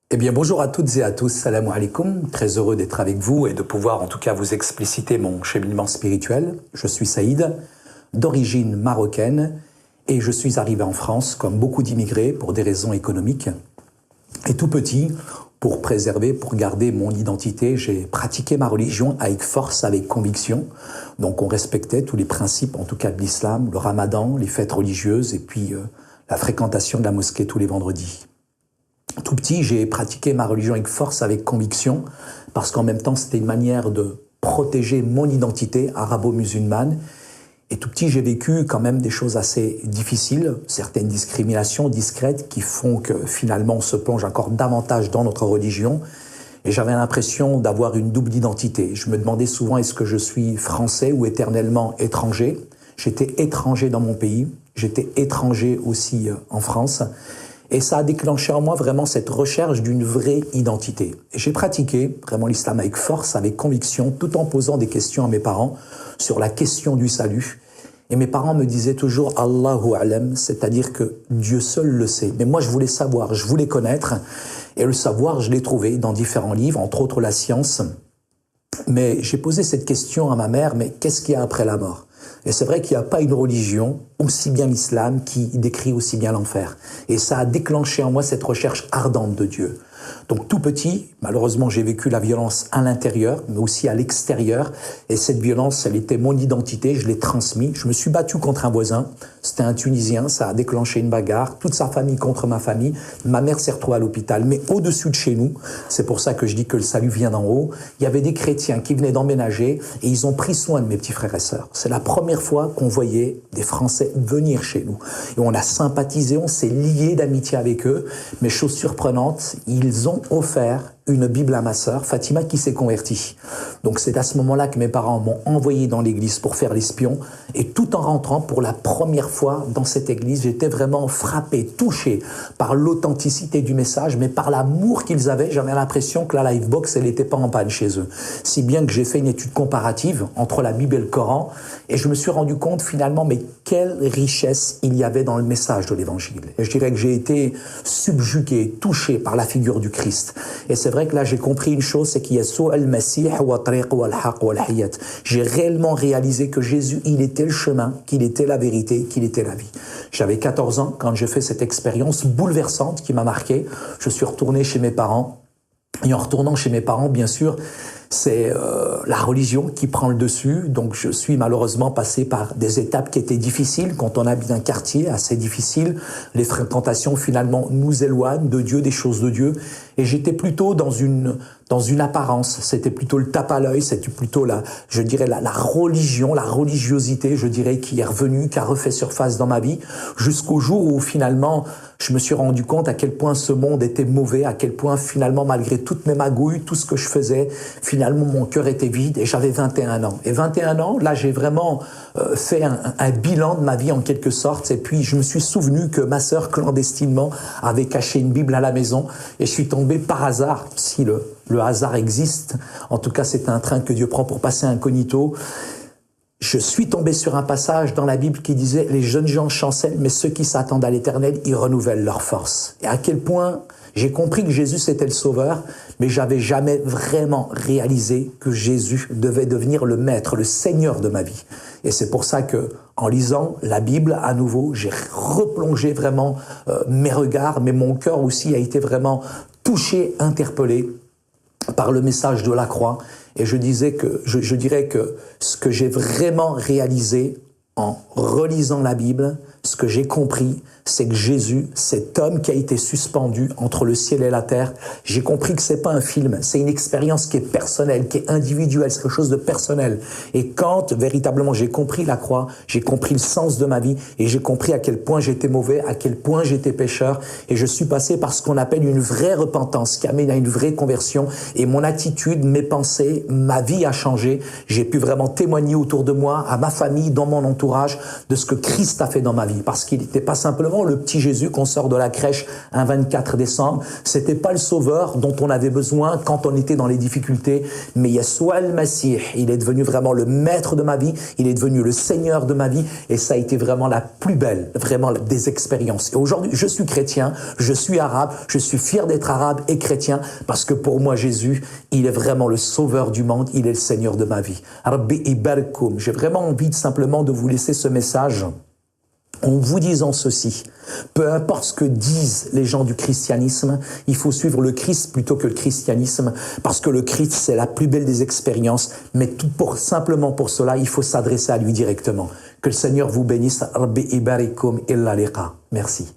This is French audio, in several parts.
Eh bien, bonjour à toutes et à tous, salam alaikum, très heureux d'être avec vous et de pouvoir en tout cas vous expliciter mon cheminement spirituel. Je suis Saïd, d'origine marocaine, et je suis arrivé en France, comme beaucoup d'immigrés, pour des raisons économiques. Et tout petit, pour préserver, pour garder mon identité, j'ai pratiqué ma religion avec force, avec conviction. Donc on respectait tous les principes, en tout cas de l'islam, le ramadan, les fêtes religieuses, et puis la fréquentation de la mosquée tous les vendredis. Tout petit, j'ai pratiqué ma religion avec force, avec conviction, parce qu'en même temps, c'était une manière de protéger mon identité arabo-musulmane. Et tout petit, j'ai vécu quand même des choses assez difficiles, certaines discriminations discrètes qui font que finalement on se plonge encore davantage dans notre religion. Et j'avais l'impression d'avoir une double identité. Je me demandais souvent, est-ce que je suis français ou éternellement étranger? J'étais étranger dans mon pays, j'étais étranger aussi en France. Et ça a déclenché en moi vraiment cette recherche d'une vraie identité. Et j'ai pratiqué vraiment l'islam avec force, avec conviction, tout en posant des questions à mes parents sur la question du salut. Et mes parents me disaient toujours « Allahu a'lam », c'est-à-dire que Dieu seul le sait. Mais moi, je voulais savoir, je voulais connaître. Et le savoir, je l'ai trouvé dans différents livres, entre autres la science. Mais j'ai posé cette question à ma mère, mais qu'est-ce qu'il y a après la mort? Et c'est vrai qu'il n'y a pas une religion, aussi bien l'islam, qui décrit aussi bien l'enfer. Et ça a déclenché en moi cette recherche ardente de Dieu. Donc tout petit, malheureusement, j'ai vécu la violence à l'intérieur, mais aussi à l'extérieur. Et cette violence, elle était mon identité, je l'ai transmise. Je me suis battu contre un voisin, c'était un Tunisien, ça a déclenché une bagarre, toute sa famille contre ma famille. Ma mère s'est retrouvée à l'hôpital, mais au-dessus de chez nous, c'est pour ça que je dis que le salut vient d'en haut, il y avait des chrétiens qui venaient d'emménager et ils ont pris soin de mes petits frères et sœurs. C'est la première fois qu'on voyait des Français venir chez nous. Et on a sympathisé, on s'est lié d'amitié avec eux. Mais chose surprenante, ils ont offert une Bible à ma sœur, Fatima, qui s'est convertie. Donc c'est à ce moment-là que mes parents m'ont envoyé dans l'église pour faire l'espion. Et tout en rentrant pour la première fois dans cette église, j'étais vraiment frappé, touché par l'authenticité du message, mais par l'amour qu'ils avaient. J'avais l'impression que la Livebox, elle n'était pas en panne chez eux. Si bien que j'ai fait une étude comparative entre la Bible et le Coran, et je me suis rendu compte finalement, mais quelle richesse il y avait dans le message de l'Évangile. Et je dirais que j'ai été subjugué, touché par la figure du Christ. Et c'est vrai que là, j'ai compris une chose, c'est qu'il y a j'ai réellement réalisé que Jésus, il était le chemin, qu'il était la vérité, qu'il était la vie. J'avais 14 ans quand j'ai fait cette expérience bouleversante qui m'a marqué. Je suis retourné chez mes parents. Et en retournant chez mes parents, bien sûr, c'est la religion qui prend le dessus. Donc je suis malheureusement passé par des étapes qui étaient difficiles. Quand on habite un quartier assez difficile, les fréquentations finalement nous éloignent de Dieu, des choses de Dieu. Et j'étais plutôt dans une apparence. C'était plutôt le tape à l'œil, c'était plutôt la religion, la religiosité, je dirais, qui est revenue, qui a refait surface dans ma vie, jusqu'au jour où finalement je me suis rendu compte à quel point ce monde était mauvais, à quel point finalement, malgré toutes mes magouilles, tout ce que je faisais, finalement mon cœur était vide et j'avais 21 ans. Et 21 ans, là j'ai vraiment fait un bilan de ma vie en quelque sorte. Et puis je me suis souvenu que ma sœur clandestinement avait caché une Bible à la maison et je suis tombé par hasard, si le hasard existe, en tout cas c'est un train que Dieu prend pour passer incognito. Je suis tombé sur un passage dans la Bible qui disait « Les jeunes gens chancellent, mais ceux qui s'attendent à l'éternel, ils renouvellent leur force. » Et à quel point j'ai compris que Jésus c'était le sauveur, mais j'avais jamais vraiment réalisé que Jésus devait devenir le maître, le seigneur de ma vie. Et c'est pour ça que, en lisant la Bible à nouveau, j'ai replongé vraiment mes regards, mais mon cœur aussi a été vraiment touché, interpellé par le message de la croix. Et je dirais que ce que j'ai vraiment réalisé en relisant la Bible, ce que j'ai compris, c'est que Jésus, cet homme qui a été suspendu entre le ciel et la terre, j'ai compris que c'est pas un film, c'est une expérience qui est personnelle, qui est individuelle, c'est quelque chose de personnel. Et quand véritablement j'ai compris la croix, j'ai compris le sens de ma vie et j'ai compris à quel point j'étais mauvais, à quel point j'étais pécheur, et je suis passé par ce qu'on appelle une vraie repentance qui amène à une vraie conversion, et mon attitude, mes pensées, ma vie a changé. J'ai pu vraiment témoigner autour de moi, à ma famille, dans mon entourage, de ce que Christ a fait dans ma vie. vie, parce qu'il n'était pas simplement le petit Jésus qu'on sort de la crèche un 24 décembre, c'était pas le sauveur dont on avait besoin quand on était dans les difficultés, mais Yeshua el-Masih, il est devenu vraiment le maître de ma vie, il est devenu le Seigneur de ma vie, et ça a été vraiment la plus belle, vraiment des expériences. Et aujourd'hui, je suis chrétien, je suis arabe, je suis fier d'être arabe et chrétien, parce que pour moi, Jésus, il est vraiment le sauveur du monde, il est le Seigneur de ma vie. Rabbi Ibarkoum, j'ai vraiment envie simplement de vous laisser ce message en vous disant ceci: peu importe ce que disent les gens du christianisme, il faut suivre le Christ plutôt que le christianisme, parce que le Christ, c'est la plus belle des expériences, mais simplement pour cela, il faut s'adresser à lui directement. Que le Seigneur vous bénisse. Rabbi Ibarikum illa liqa. Merci.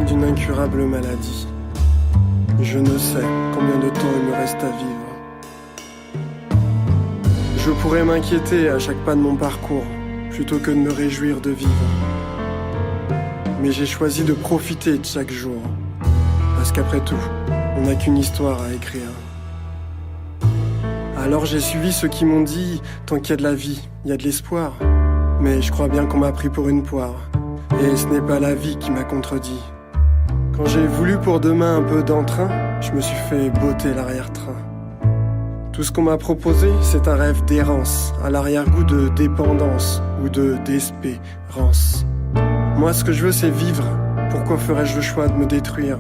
d'une incurable maladie. Je ne sais combien de temps il me reste à vivre. Je pourrais m'inquiéter à chaque pas de mon parcours, plutôt que de me réjouir de vivre. Mais j'ai choisi de profiter de chaque jour, parce qu'après tout, on n'a qu'une histoire à écrire. Alors j'ai suivi ceux qui m'ont dit « Tant qu'il y a de la vie, il y a de l'espoir ». Mais je crois bien qu'on m'a pris pour une poire, et ce n'est pas la vie qui m'a contredit. Quand j'ai voulu pour demain un peu d'entrain, je me suis fait botter l'arrière-train. Tout ce qu'on m'a proposé, c'est un rêve d'errance, à l'arrière-goût de dépendance ou de d'espérance. Moi, ce que je veux, c'est vivre. Pourquoi ferais-je le choix de me détruire ?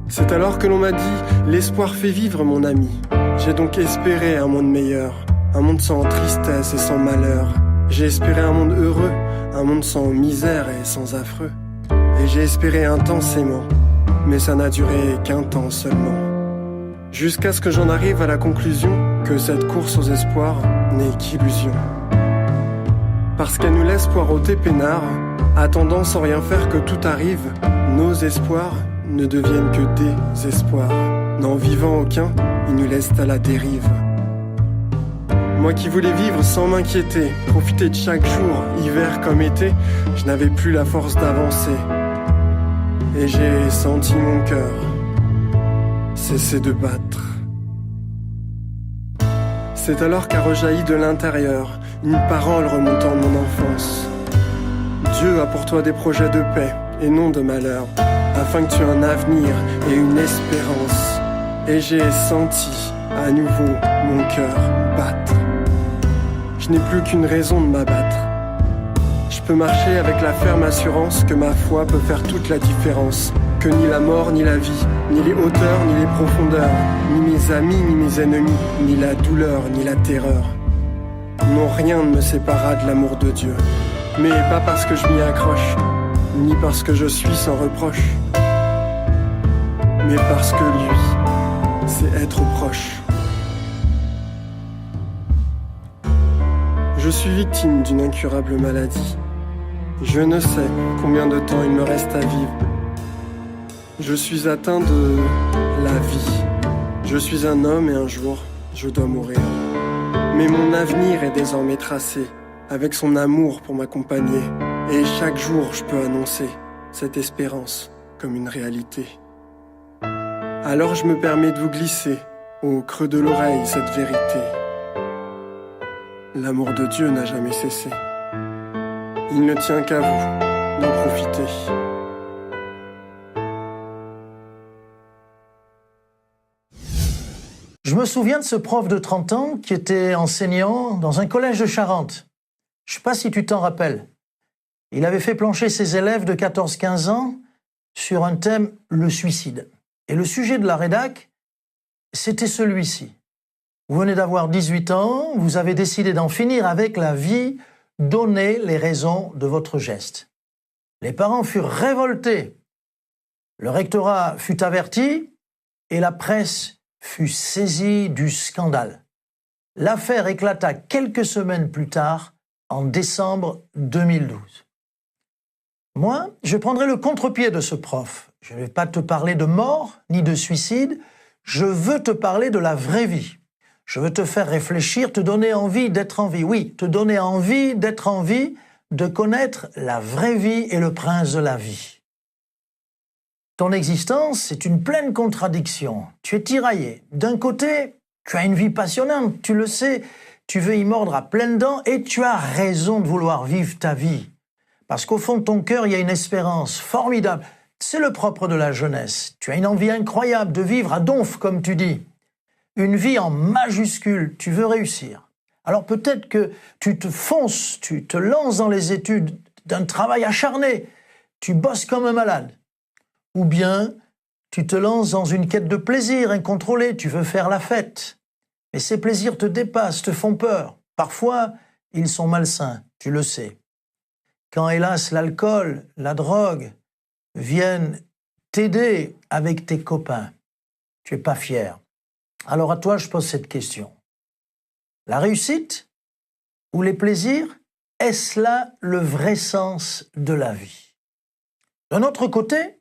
C'est alors que l'on m'a dit « L'espoir fait vivre, mon ami ». J'ai donc espéré un monde meilleur, un monde sans tristesse et sans malheur. J'ai espéré un monde heureux, un monde sans misère et sans affreux. Et j'ai espéré intensément, mais ça n'a duré qu'un temps seulement. Jusqu'à ce que j'en arrive à la conclusion que cette course aux espoirs n'est qu'illusion. Parce qu'elle nous laisse poireauter peinard, attendant sans rien faire que tout arrive, nos espoirs ne deviennent que des espoirs. N'en vivant aucun, ils nous laissent à la dérive. Moi qui voulais vivre sans m'inquiéter, profiter de chaque jour, hiver comme été, je n'avais plus la force d'avancer. Et j'ai senti mon cœur cesser de battre. C'est alors qu'a rejailli de l'intérieur une parole remontant de mon enfance. Dieu a pour toi des projets de paix et non de malheur, afin que tu aies un avenir et une espérance. Et j'ai senti à nouveau mon cœur battre. Je n'ai plus qu'une raison de m'abattre. Je peux marcher avec la ferme assurance que ma foi peut faire toute la différence. Que ni la mort, ni la vie, ni les hauteurs, ni les profondeurs, ni mes amis, ni mes ennemis, ni la douleur, ni la terreur, non, rien ne me séparera de l'amour de Dieu. Mais pas parce que je m'y accroche, ni parce que je suis sans reproche, mais parce que lui, c'est être proche. Je suis victime d'une incurable maladie. Je ne sais combien de temps il me reste à vivre. Je suis atteint de la vie. Je suis un homme et un jour, je dois mourir. Mais mon avenir est désormais tracé, avec son amour pour m'accompagner. Et chaque jour, je peux annoncer cette espérance comme une réalité. Alors je me permets de vous glisser au creux de l'oreille cette vérité. L'amour de Dieu n'a jamais cessé. Il ne tient qu'à vous d'en profiter. Je me souviens de ce prof de 30 ans qui était enseignant dans un collège de Charente. Je ne sais pas si tu t'en rappelles. Il avait fait plancher ses élèves de 14-15 ans sur un thème, le suicide. Et le sujet de la rédac, c'était celui-ci. Vous venez d'avoir 18 ans, vous avez décidé d'en finir avec la vie, donnez les raisons de votre geste. Les parents furent révoltés. Le rectorat fut averti et la presse fut saisie du scandale. L'affaire éclata quelques semaines plus tard, en décembre 2012. Moi, je prendrai le contre-pied de ce prof. Je ne vais pas te parler de mort ni de suicide, je veux te parler de la vraie vie. Je veux te faire réfléchir, te donner envie d'être en vie. Oui, te donner envie d'être en vie, de connaître la vraie vie et le prince de la vie. Ton existence est une pleine contradiction. Tu es tiraillé. D'un côté, tu as une vie passionnante, tu le sais, tu veux y mordre à pleines dents et tu as raison de vouloir vivre ta vie. Parce qu'au fond de ton cœur, il y a une espérance formidable. C'est le propre de la jeunesse. Tu as une envie incroyable de vivre à donf, comme tu dis. Une vie en majuscule, tu veux réussir. Alors peut-être que tu te fonces, tu te lances dans les études d'un travail acharné, tu bosses comme un malade. Ou bien, tu te lances dans une quête de plaisir incontrôlée, tu veux faire la fête. Mais ces plaisirs te dépassent, te font peur. Parfois, ils sont malsains, tu le sais. Quand hélas l'alcool, la drogue viennent t'aider avec tes copains, tu n'es pas fier. Alors à toi, je pose cette question. La réussite ou les plaisirs, est-ce là le vrai sens de la vie ? D'un autre côté,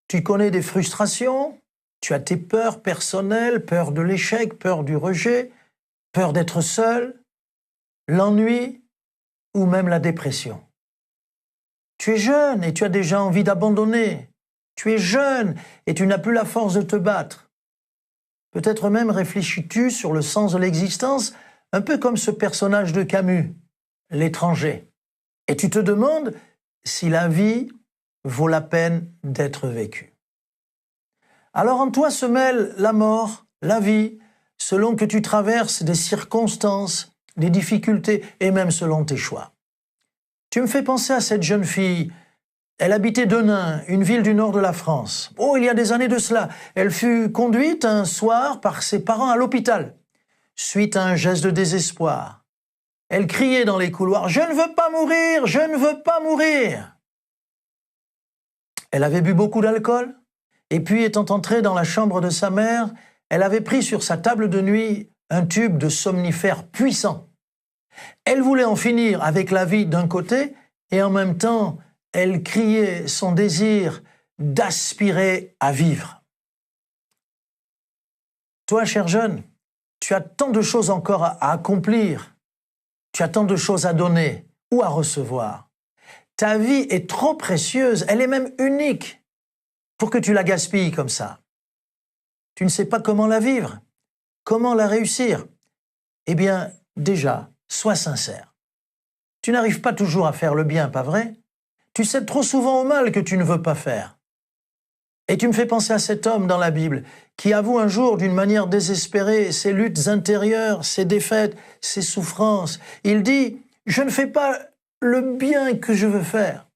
tu connais des frustrations, tu as tes peurs personnelles, peur de l'échec, peur du rejet, peur d'être seul, l'ennui ou même la dépression. Tu es jeune et tu as déjà envie d'abandonner. Tu es jeune et tu n'as plus la force de te battre. Peut-être même réfléchis-tu sur le sens de l'existence, un peu comme ce personnage de Camus, l'étranger. Et tu te demandes si la vie vaut la peine d'être vécue. Alors en toi se mêlent la mort, la vie, selon que tu traverses des circonstances, des difficultés et même selon tes choix. Tu me fais penser à cette jeune fille. Elle habitait Denain, une ville du nord de la France. Oh, il y a des années de cela. Elle fut conduite un soir par ses parents à l'hôpital, suite à un geste de désespoir. Elle criait dans les couloirs « Je ne veux pas mourir, je ne veux pas mourir !» Elle avait bu beaucoup d'alcool, et puis étant entrée dans la chambre de sa mère, elle avait pris sur sa table de nuit un tube de somnifère puissant. Elle voulait en finir avec la vie d'un côté, et en même temps, elle criait son désir d'aspirer à vivre. Toi, cher jeune, tu as tant de choses encore à accomplir, tu as tant de choses à donner ou à recevoir. Ta vie est trop précieuse, elle est même unique pour que tu la gaspilles comme ça. Tu ne sais pas comment la vivre, comment la réussir. Eh bien, déjà, sois sincère. Tu n'arrives pas toujours à faire le bien, pas vrai? Tu cèdes trop souvent au mal que tu ne veux pas faire. Et tu me fais penser à cet homme dans la Bible qui avoue un jour d'une manière désespérée ses luttes intérieures, ses défaites, ses souffrances. Il dit « Je ne fais pas le bien que je veux faire ».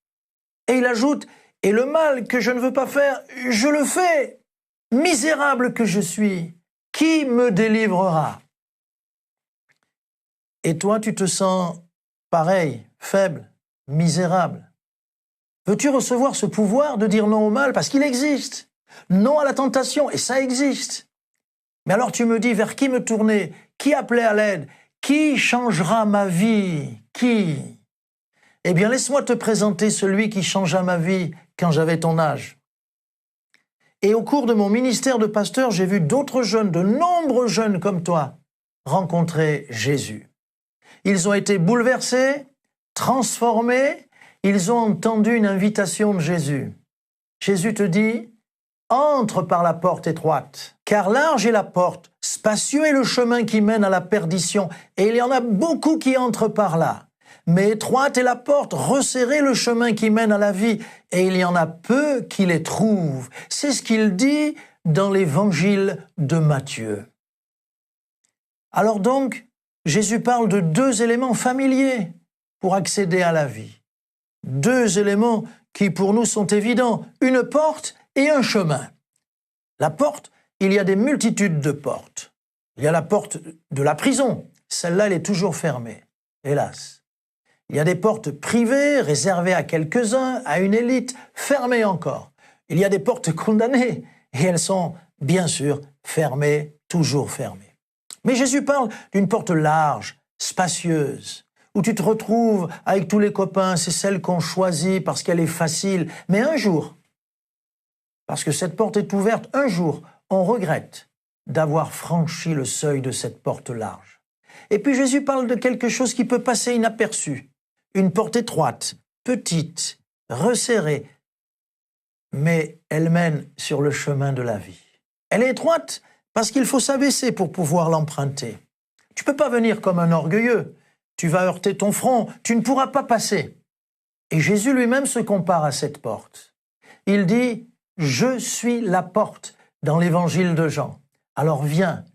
Et il ajoute « Et le mal que je ne veux pas faire, je le fais. Misérable que je suis, qui me délivrera ?» Et toi, tu te sens pareil, faible, misérable. Veux-tu recevoir ce pouvoir de dire non au mal? Parce qu'il existe. Non à la tentation, et ça existe. Mais alors tu me dis, vers qui me tourner? Qui appeler à l'aide? Qui changera ma vie? Qui? Eh bien, laisse-moi te présenter celui qui changea ma vie quand j'avais ton âge. Et au cours de mon ministère de pasteur, j'ai vu d'autres jeunes, de nombreux jeunes comme toi, rencontrer Jésus. Ils ont été bouleversés, transformés, ils ont entendu une invitation de Jésus. Jésus te dit, entre par la porte étroite, car large est la porte, spacieux est le chemin qui mène à la perdition, et il y en a beaucoup qui entrent par là. Mais étroite est la porte, resserré le chemin qui mène à la vie, et il y en a peu qui les trouvent. C'est ce qu'il dit dans l'évangile de Matthieu. Alors donc, Jésus parle de deux éléments familiers pour accéder à la vie. Deux éléments qui pour nous sont évidents, une porte et un chemin. La porte, il y a des multitudes de portes. Il y a la porte de la prison, celle-là elle est toujours fermée, hélas. Il y a des portes privées, réservées à quelques-uns, à une élite, fermées encore. Il y a des portes condamnées, et elles sont bien sûr fermées, toujours fermées. Mais Jésus parle d'une porte large, spacieuse, où tu te retrouves avec tous les copains, c'est celle qu'on choisit parce qu'elle est facile. Mais un jour, parce que cette porte est ouverte, un jour, on regrette d'avoir franchi le seuil de cette porte large. Et puis Jésus parle de quelque chose qui peut passer inaperçu. Une porte étroite, petite, resserrée, mais elle mène sur le chemin de la vie. Elle est étroite parce qu'il faut s'abaisser pour pouvoir l'emprunter. Tu ne peux pas venir comme un orgueilleux. Tu vas heurter ton front, tu ne pourras pas passer. Et Jésus lui-même se compare à cette porte. Il dit « Je suis la porte » dans l'évangile de Jean. Alors viens,